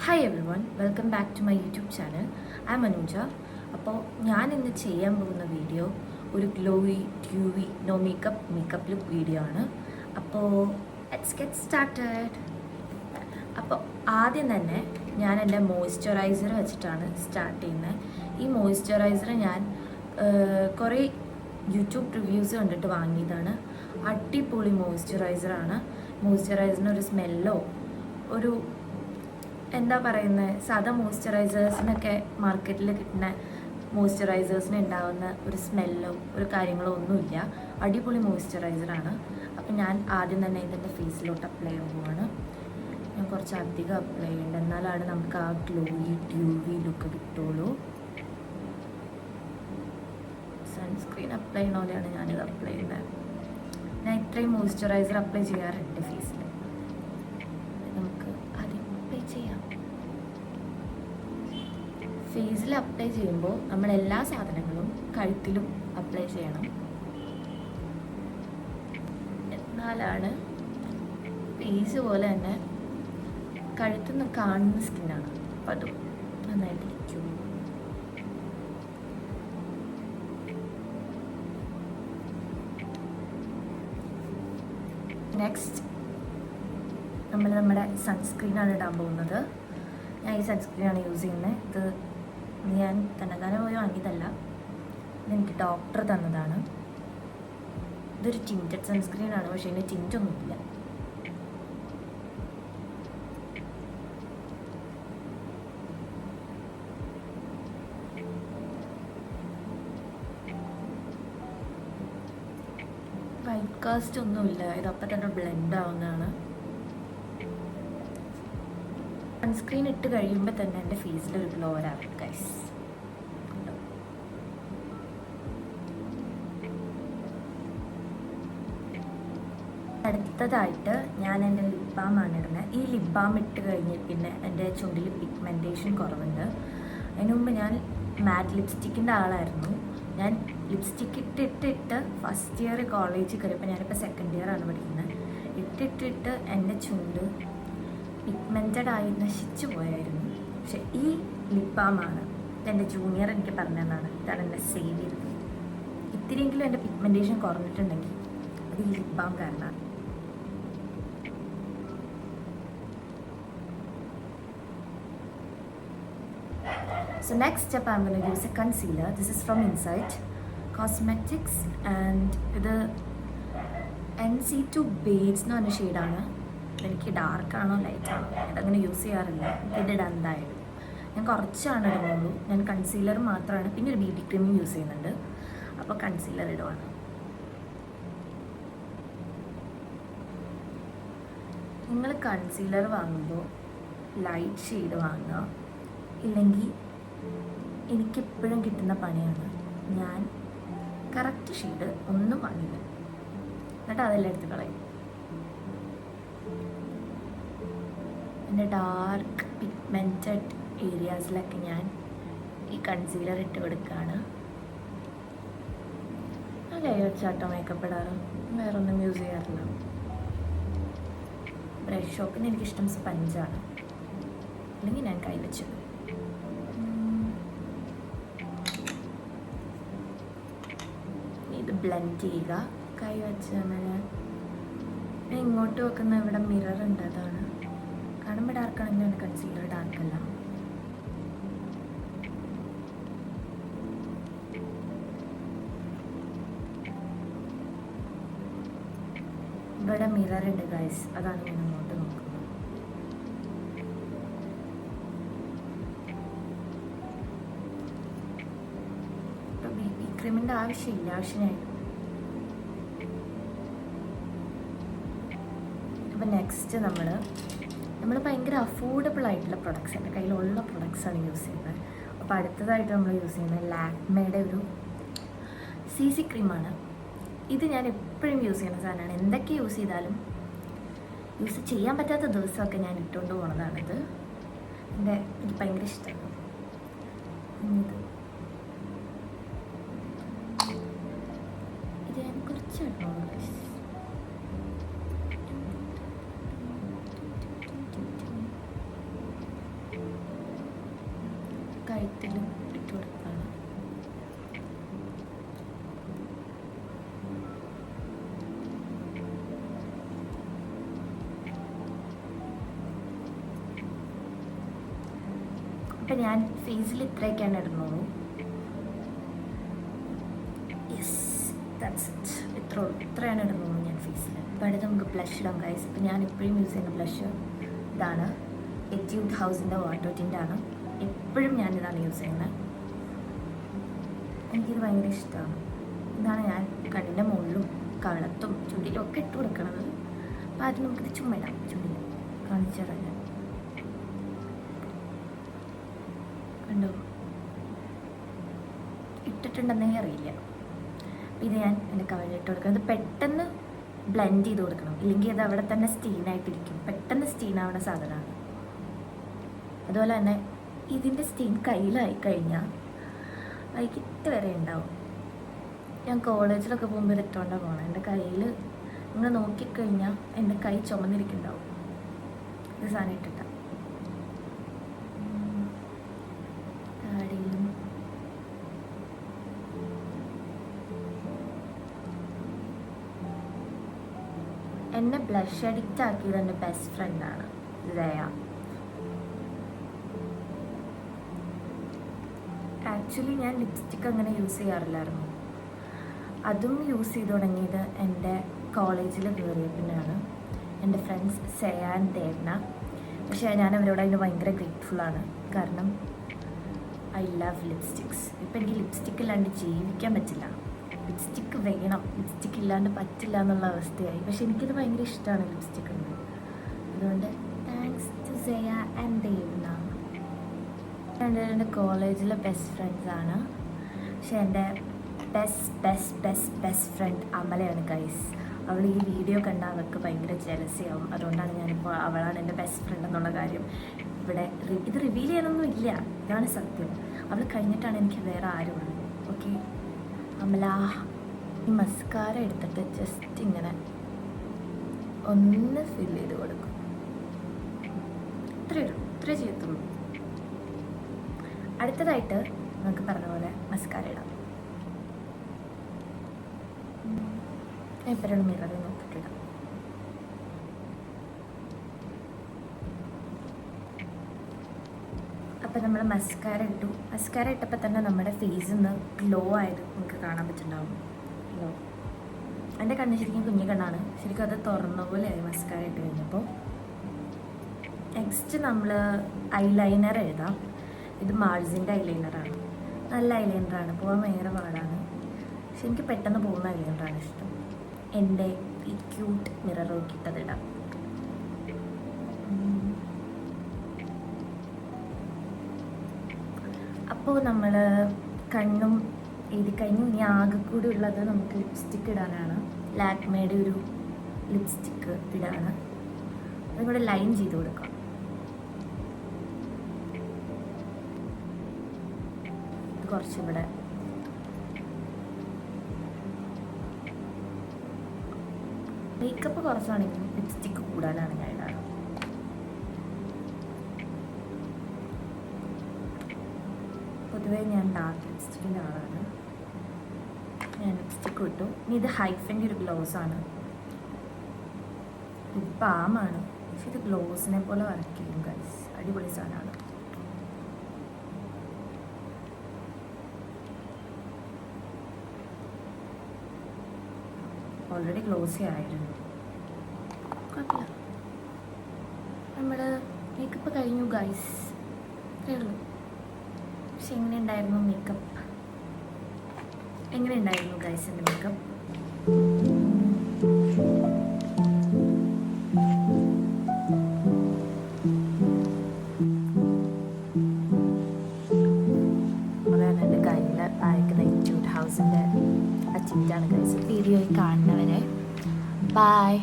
Hi everyone, welcome back to my YouTube channel. I am Anuja. അപ്പോൾ ഞാൻ ഇന്ന് ചെയ്യാൻ പോകുന്ന വീഡിയോ ഒരു glowy dewy no makeup look video ആണ്. അപ്പോൾ ലെറ്റ്സ് ഗെറ്റ് സ്റ്റാർട്ടഡ്. അപ്പോൾ ആദ്യം തന്നെ ഞാൻ എൻ്റെ മോയ്സ്ചറൈസർ വെച്ചിട്ടാണ് സ്റ്റാർട്ട് ചെയ്യുന്നത്. ഈ മോയ്സ്ചറൈസർ ഞാൻ കുറേ യൂട്യൂബ് റിവ്യൂസ് കണ്ടിട്ട് വാങ്ങിയതാണ്. അടിപൊളി മോയ്സ്ചറൈസറാണ്. മോയ്സ്ചറൈസറിന് ഒരു സ്മെല്ലോ ഒരു എന്താ പറയുന്നത്, സാധാ മോയ്സ്ചറൈസേഴ്സിനൊക്കെ മാർക്കറ്റിൽ കിട്ടുന്ന മോയ്സ്ചറൈസേഴ്സിന് ഉണ്ടാകുന്ന ഒരു സ്മെല്ലോ ഒരു കാര്യങ്ങളോ ഒന്നുമില്ല. അടിപൊളി മോയ്സ്ചറൈസറാണ്. അപ്പം ഞാൻ ആദ്യം തന്നെ ഇതിൻ്റെ ഫേസിലോട്ട് അപ്ലൈ ചെയ്യുമ്പോഴാണ് ഞാൻ കുറച്ച് അധികം അപ്ലൈ ചെയ്യേണ്ടത്, എന്നാലാണ് നമുക്ക് ആ ഗ്ലോയി ഡ്യൂവി ലുക്ക് കിട്ടുള്ളൂ. സൺസ്ക്രീൻ അപ്ലൈ ചെയ്യുന്ന പോലെയാണ് ഞാനിത് അപ്ലൈ ചെയ്യുന്നത്. ഞാൻ ഇത്രയും മോയ്സ്ചറൈസർ അപ്ലൈ ചെയ്യാറുണ്ട് ഫേസിൽ. നമുക്ക് ആദ്യം അപ്ലൈ ചെയ്യാം. ഫേസിൽ അപ്ലൈ ചെയ്യുമ്പോൾ നമ്മൾ എല്ലാ സാധനങ്ങളും കഴുത്തിലും അപ്ലൈ ചെയ്യണം, എന്നാലാണ് ഫേസ് പോലെ തന്നെ കഴുത്തിൽ നിന്ന് കാണുന്ന സ്കിന്നാണ്, അപ്പം അതും നന്നായിട്ടിരിക്കും. നെക്സ്റ്റ് നമ്മൾ നമ്മുടെ സൺസ്ക്രീനാണ് ഇടാൻ പോകുന്നത്. ഞാൻ ഈ സൺസ്ക്രീനാണ് യൂസ് ചെയ്യുന്നത്. ഇത് ഞാൻ തന്നെത്താനെ പോയി വാങ്ങിയതല്ല, ഇതെനിക്ക് ഡോക്ടർ തന്നതാണ്. ഇതൊരു ടിൻറ്റഡ് സൺസ്ക്രീനാണ്, പക്ഷേ ഇതിന് ടിൻറ്റൊന്നുമില്ല. വൈറ്റ് കാസ്റ്റ് ഒന്നുമില്ല, ഇതപ്പം തന്നെ ബ്ലെൻഡ് ആവുന്നതാണ്. സൺസ്ക്രീൻ ഇട്ട് കഴിയുമ്പോൾ തന്നെ എൻ്റെ ഫേസിലൊരു ഗ്ലോ വരാറുണ്ട് ഗൈസ്. അടുത്തതായിട്ട് ഞാൻ എൻ്റെ ലിപ് ബാമാണ് ഇടുന്നത്. ഈ ലിപ് ബാം ഇട്ട് കഴിഞ്ഞ് പിന്നെ എൻ്റെ ചുണ്ടിൽ പിഗ്മെൻറ്റേഷൻ കുറവുണ്ട്. അതിന് മുമ്പ് ഞാൻ മാറ്റ് ലിപ്സ്റ്റിക്കിൻ്റെ ആളായിരുന്നു. ഞാൻ ലിപ്സ്റ്റിക്ക് ഇട്ടിട്ട് ഫസ്റ്റ് ഇയർ കോളേജിൽ കയറിയപ്പോൾ, ഞാനിപ്പോൾ സെക്കൻഡ് ഇയർ ആണ് പഠിക്കുന്നത്, ഇട്ടിട്ട് എൻ്റെ ചുണ്ട് പിഗ്മെൻറ്റഡ് ആയി നശിച്ചു പോയായിരുന്നു. പക്ഷെ ഈ ലിപ് ബാമാണ് എൻ്റെ ജൂനിയർ എനിക്ക് പറഞ്ഞു തന്നതാണ്. ഇതാണ് എന്നെ സേവ് ചെയ്തത്. ഇത്തിരിയെങ്കിലും എൻ്റെ പിഗ്മെൻറ്റേഷൻ കുറഞ്ഞിട്ടുണ്ടെങ്കിൽ അത് ഈ ലിപ് ബാം കാരണമാണ്. So next step I'm going to use a concealer. This is from Insight Cosmetics and ഇത് NC2 Beige എന്ന് പറഞ്ഞ ഷെയ്ഡാണ്. എനിക്ക് ഡാർക്കാണോ ലൈറ്റാണോ ഇതങ്ങനെ യൂസ് ചെയ്യാറില്ല. ഇതിടാൻ എന്തായാലും ഞാൻ കുറച്ചാണ് ഇടുന്നുള്ളൂ. ഞാൻ കൺസീലർ മാത്രമാണ്, പിന്നെ ഒരു BB ക്രീമും യൂസ് ചെയ്യുന്നുണ്ട്. അപ്പോൾ കൺസീലർ ഇടുവാണ്. നിങ്ങൾ കൺസീലർ വാങ്ങുമ്പോൾ ലൈറ്റ് ഷെയ്ഡ് വാങ്ങുക, ഇല്ലെങ്കിൽ എനിക്കെപ്പോഴും കിട്ടുന്ന പണിയാണ്, ഞാൻ കറക്റ്റ് ഷെയ്ഡ് ഒന്നും വാങ്ങില്ല, എന്നിട്ട് അതെല്ലാം എടുത്ത് കളയും. എൻ്റെ ഡാർക്ക് പിഗ്മെൻറ്റഡ് ഏരിയാസിലൊക്കെ ഞാൻ ഈ കൺസീലർ ഇട്ട് കൊടുക്കുകയാണ്. ഞാൻ കൈ വെച്ചാട്ടോ മേക്കപ്പ് ഇടാറ്, വേറൊന്നും യൂസ് ചെയ്യാറില്ല. ബ്രഷ് ഷോപ്പിന് എനിക്കിഷ്ടം സ്പഞ്ചാണ്, അല്ലെങ്കിൽ ഞാൻ കൈ വെച്ചിടും. ഇത് ബ്ലെൻഡ് ചെയ്യുക കൈ വെച്ച് തന്നെ. ഞാൻ ഇങ്ങോട്ട് വെക്കുന്ന ഇവിടെ മിറർ ഉണ്ട്, അതാണ് കാണുമ്പോൾ ഡാർക്കാണെങ്കിലും കൺസീലർ ഡാർക്കല്ല. ഇവിടെ മിറർ ഉണ്ട് ഗൈസ്, അതാണ് ഞാൻ ഇങ്ങോട്ട് നോക്കുന്നത്. ഇപ്പം BB ക്രീമിൻ്റെ ആവശ്യമില്ല, പക്ഷേ അപ്പം നെക്സ്റ്റ് നമ്മൾ ഭയങ്കര അഫോർഡബിൾ ആയിട്ടുള്ള പ്രൊഡക്ട്സ്, എൻ്റെ കയ്യിലുള്ള പ്രൊഡക്ട്സാണ് യൂസ് ചെയ്യുന്നത്. അപ്പോൾ അടുത്തതായിട്ട് നമ്മൾ യൂസ് ചെയ്യുന്നത് ലാക്മേയുടെ ഒരു CC ക്രീമാണ്. ഇത് ഞാൻ എപ്പോഴും യൂസ് ചെയ്യുന്ന സാധനമാണ്. എന്തൊക്കെ യൂസ് ചെയ്താലും യൂസ് ചെയ്യാൻ പറ്റാത്ത ദിവസമൊക്കെ ഞാൻ ഇട്ടുകൊണ്ട് പോകുന്നതാണിത്. എനിക്ക് ഭയങ്കര ഇഷ്ടമാണ് ഇത് ഞാൻ കുറച്ച് ഇടണം. മൊത്തത്തിലും ഇട്ട് കൊടുക്കുകയാണ്. അപ്പം ഞാൻ ഫേസിൽ ഇത്രയൊക്കെയാണ് ഇടുന്നുള്ളൂ. Yes, that's it. ഇത്രയാണ് ഇടുന്നുള്ളൂ ഞാൻ ഫേസിൽ. അപ്പോൾ അടുത്ത് നമുക്ക് ബ്ലഷ് ഇടാം ഗൈസ്. ഇപ്പം ഞാൻ എപ്പോഴും യൂസ് ചെയ്യുന്ന ബ്ലഷ് ഇതാണ്. എറ്റ്യൂഡ് ഹൗസിൻ്റെ വാട്ടർ ടിൻ്റാണ്. എപ്പോഴും ഞാനിതാണ് യൂസ് ചെയ്യുന്നത്. എനിക്കിത് ഭയങ്കര ഇഷ്ടമാണ്. ഇതാണ് ഞാൻ കണ്ണിൻ്റെ മുകളിലും കഴുത്തും ചുണ്ടിലും ഒക്കെ ഇട്ട് കൊടുക്കണത്. അപ്പോൾ ആദ്യം നമുക്കിത് ചുമ്മാ ഇടാം. ചുണ്ടിൽ കാണിച്ചു തരാം ഞാൻ. കണ്ടോ, ഇട്ടിട്ടുണ്ടെന്നേ അറിയില്ല. ഇത് ഞാൻ എൻ്റെ കവളിലിട്ട് കൊടുക്കണം. ഇത് പെട്ടെന്ന് ബ്ലെൻഡ് ചെയ്ത് കൊടുക്കണം, ഇല്ലെങ്കിൽ അത് അവിടെ തന്നെ സ്റ്റീനായിട്ടിരിക്കും. പെട്ടെന്ന് സ്റ്റീനാവുന്ന സാധനമാണ്. അതുപോലെ തന്നെ ഇതിൻ്റെ സ്റ്റീൻ കയ്യിലായി കഴിഞ്ഞാൽ വൈകിട്ട് വരെ ഉണ്ടാവും. ഞാൻ കോളേജിലൊക്കെ പോകുമ്പോൾ ഇത് ഇട്ടുകൊണ്ടാണ് പോകണം. എൻ്റെ കയ്യിൽ നിങ്ങൾ നോക്കിക്കഴിഞ്ഞാൽ എൻ്റെ കൈ ചുമന്നിരിക്കുന്നുണ്ടാവും ഇത് സാധനം ഇട്ടിട്ടാണ്. താടിയിലും എന്നെ ബ്ലഷ് അഡിക്റ്റ് ആക്കിയത് എൻ്റെ ബെസ്റ്റ് ഫ്രണ്ടാണ് ജയ. ആക്ച്വലി ഞാൻ ലിപ്സ്റ്റിക്ക് അങ്ങനെ യൂസ് ചെയ്യാറില്ലായിരുന്നു. അതും യൂസ് ചെയ്ത് തുടങ്ങിയത് എൻ്റെ കോളേജിൽ കയറിയ പിന്നെയാണ്. എൻ്റെ ഫ്രണ്ട്സ് സയാൻ ദേവ്ന. പക്ഷേ ഞാൻ അവരോട് അതിന് ഭയങ്കര ഗ്രേറ്റ്ഫുള്ളാണ്. കാരണം ഐ ലവ് ലിപ്സ്റ്റിക്സ്. ഇപ്പം എനിക്ക് ലിപ്സ്റ്റിക്ക് ഇല്ലാണ്ട് ജീവിക്കാൻ പറ്റില്ല. ലിപ്സ്റ്റിക്ക് വേണം, ലിപ്സ്റ്റിക്ക് ഇല്ലാണ്ട് പറ്റില്ല എന്നുള്ള അവസ്ഥയായി. പക്ഷെ എനിക്കത് ഭയങ്കര ഇഷ്ടമാണ് ലിപ്സ്റ്റിക്ക് ഉണ്ട്. അതുകൊണ്ട് താങ്ക്സ് ടു സയ ആൻഡ് ദേവ്ന. എൻ്റെ കോളേജിലെ ബെസ്റ്റ് ഫ്രണ്ട്സാണ്. പക്ഷെ എൻ്റെ ബെസ്റ്റ് ഫ്രണ്ട് അമലയാണ് ഗൈസ്. അവൾ ഈ വീഡിയോ കണ്ടാൽ അവൾക്ക് ഭയങ്കര ജലസിയാവും. അതുകൊണ്ടാണ് ഞാനിപ്പോൾ അവളാണ് എൻ്റെ ബെസ്റ്റ് ഫ്രണ്ട് എന്നുള്ള കാര്യം ഇവിടെ ഇത് റിവീൽ ചെയ്യാനൊന്നും ഇല്ല. ഇതാണ് സത്യം. അവൾ കഴിഞ്ഞിട്ടാണ് എനിക്ക് വേറെ ആരുമുള്ളൂ. ഓക്കെ അമല, ഈ മസ്കാര എടുത്തിട്ട് ജസ്റ്റ് ഇങ്ങനെ ഒന്ന് ഫിൽ ചെയ്ത് കൊടുക്കും. ഇത്രേ ചെയ്യത്തുള്ളൂ. അടുത്തതായിട്ട് നമുക്ക് പറഞ്ഞ പോലെ മസ്കാര ഇടാം. ഞാൻ ഇപ്പോഴും മിററിൽ നോക്കിയിട്ടിടാം. അപ്പം നമ്മൾ മസ്കാര ഇട്ടു. മസ്കാര ഇട്ടപ്പോൾ തന്നെ നമ്മുടെ ഫേസിൽ നിന്ന് ഗ്ലോ ആയത് നമുക്ക് കാണാൻ പറ്റുന്നുണ്ടാവും. ഗ്ലോ. എൻ്റെ കണ്ണ് ശരിക്കും കുഞ്ഞു കണ്ണാണ്. ശരിക്കും അത് തുറന്ന പോലെയായി മസ്കാര ഇട്ട് കഴിഞ്ഞപ്പോൾ. നെക്സ്റ്റ് നമ്മൾ ഐലൈനർ എഴുതാം. ഇത് മാർസിൻ്റെ ഐലൈനറാണ്. നല്ല ഐലൈനറാണ്, പോകാൻ ഭയങ്കര പാടാണ്. പക്ഷെ എനിക്ക് പെട്ടെന്ന് പോകുന്ന ഐലൈനറാണ് ഇഷ്ടം. എൻ്റെ ഈ ക്യൂട്ട് മിറർ നോക്കിയിട്ടതിടാം. അപ്പോൾ നമ്മൾ കണ്ണും എഴുതി കഴിഞ്ഞു. ഇനി ആകെ കൂടി ഉള്ളത് നമുക്ക് ലിപ്സ്റ്റിക്ക് ഇടാനാണ്. ലാക്മേയുടെ ഒരു ലിപ്സ്റ്റിക്ക് ഇടാണ്. അതും കൂടെ ലൈൻ ചെയ്ത് കൊടുക്കാം. കുറച്ചിവിടെ മേക്കപ്പ് കുറച്ചാണെങ്കിലും ലിപ്സ്റ്റിക്ക് കൂടാനാണ് ഞാൻ ഇടാറ്. പൊതുവേ ഞാൻ ഡാർക്ക് ലിപ്സ്റ്റിക്കിൻ്റെ ആളാണ്. ഞാൻ ലിപ്സ്റ്റിക്ക് ഇട്ടു. ഇനി ഇത് ഹൈഫിൻ്റെ ഒരു ഗ്ലോസാണ്. ഇത് പാമാണ്, പക്ഷെ ഇത് ഗ്ലോസിനെ പോലെ വർക്ക് ചെയ്യും ഗൈസ്. അടിപൊളി സാധനമാണ്. ഓൾറെഡി ഗ്ലോസി ആയിരുന്നു, കുഴപ്പമില്ല. നമ്മൾ മേക്കപ്പ് കഴിഞ്ഞു ഗൈസ്. ഇത്രയേ ഉള്ളൂ. പക്ഷെ എങ്ങനെയുണ്ടായിരുന്നു മേക്കപ്പ്? എങ്ങനെയുണ്ടായിരുന്നു ഗൈസ് എൻ്റെ മേക്കപ്പ്? അതാണ് എൻ്റെ കയ്യിൽ അയക്കുന്ന എറ്റ്യൂഡ് ഹൗസിൻ്റെ അച്ചിട്ടാണ് ഗൈസ്. വീഡിയോയിൽ കാണുന്നവരെ ബൈ.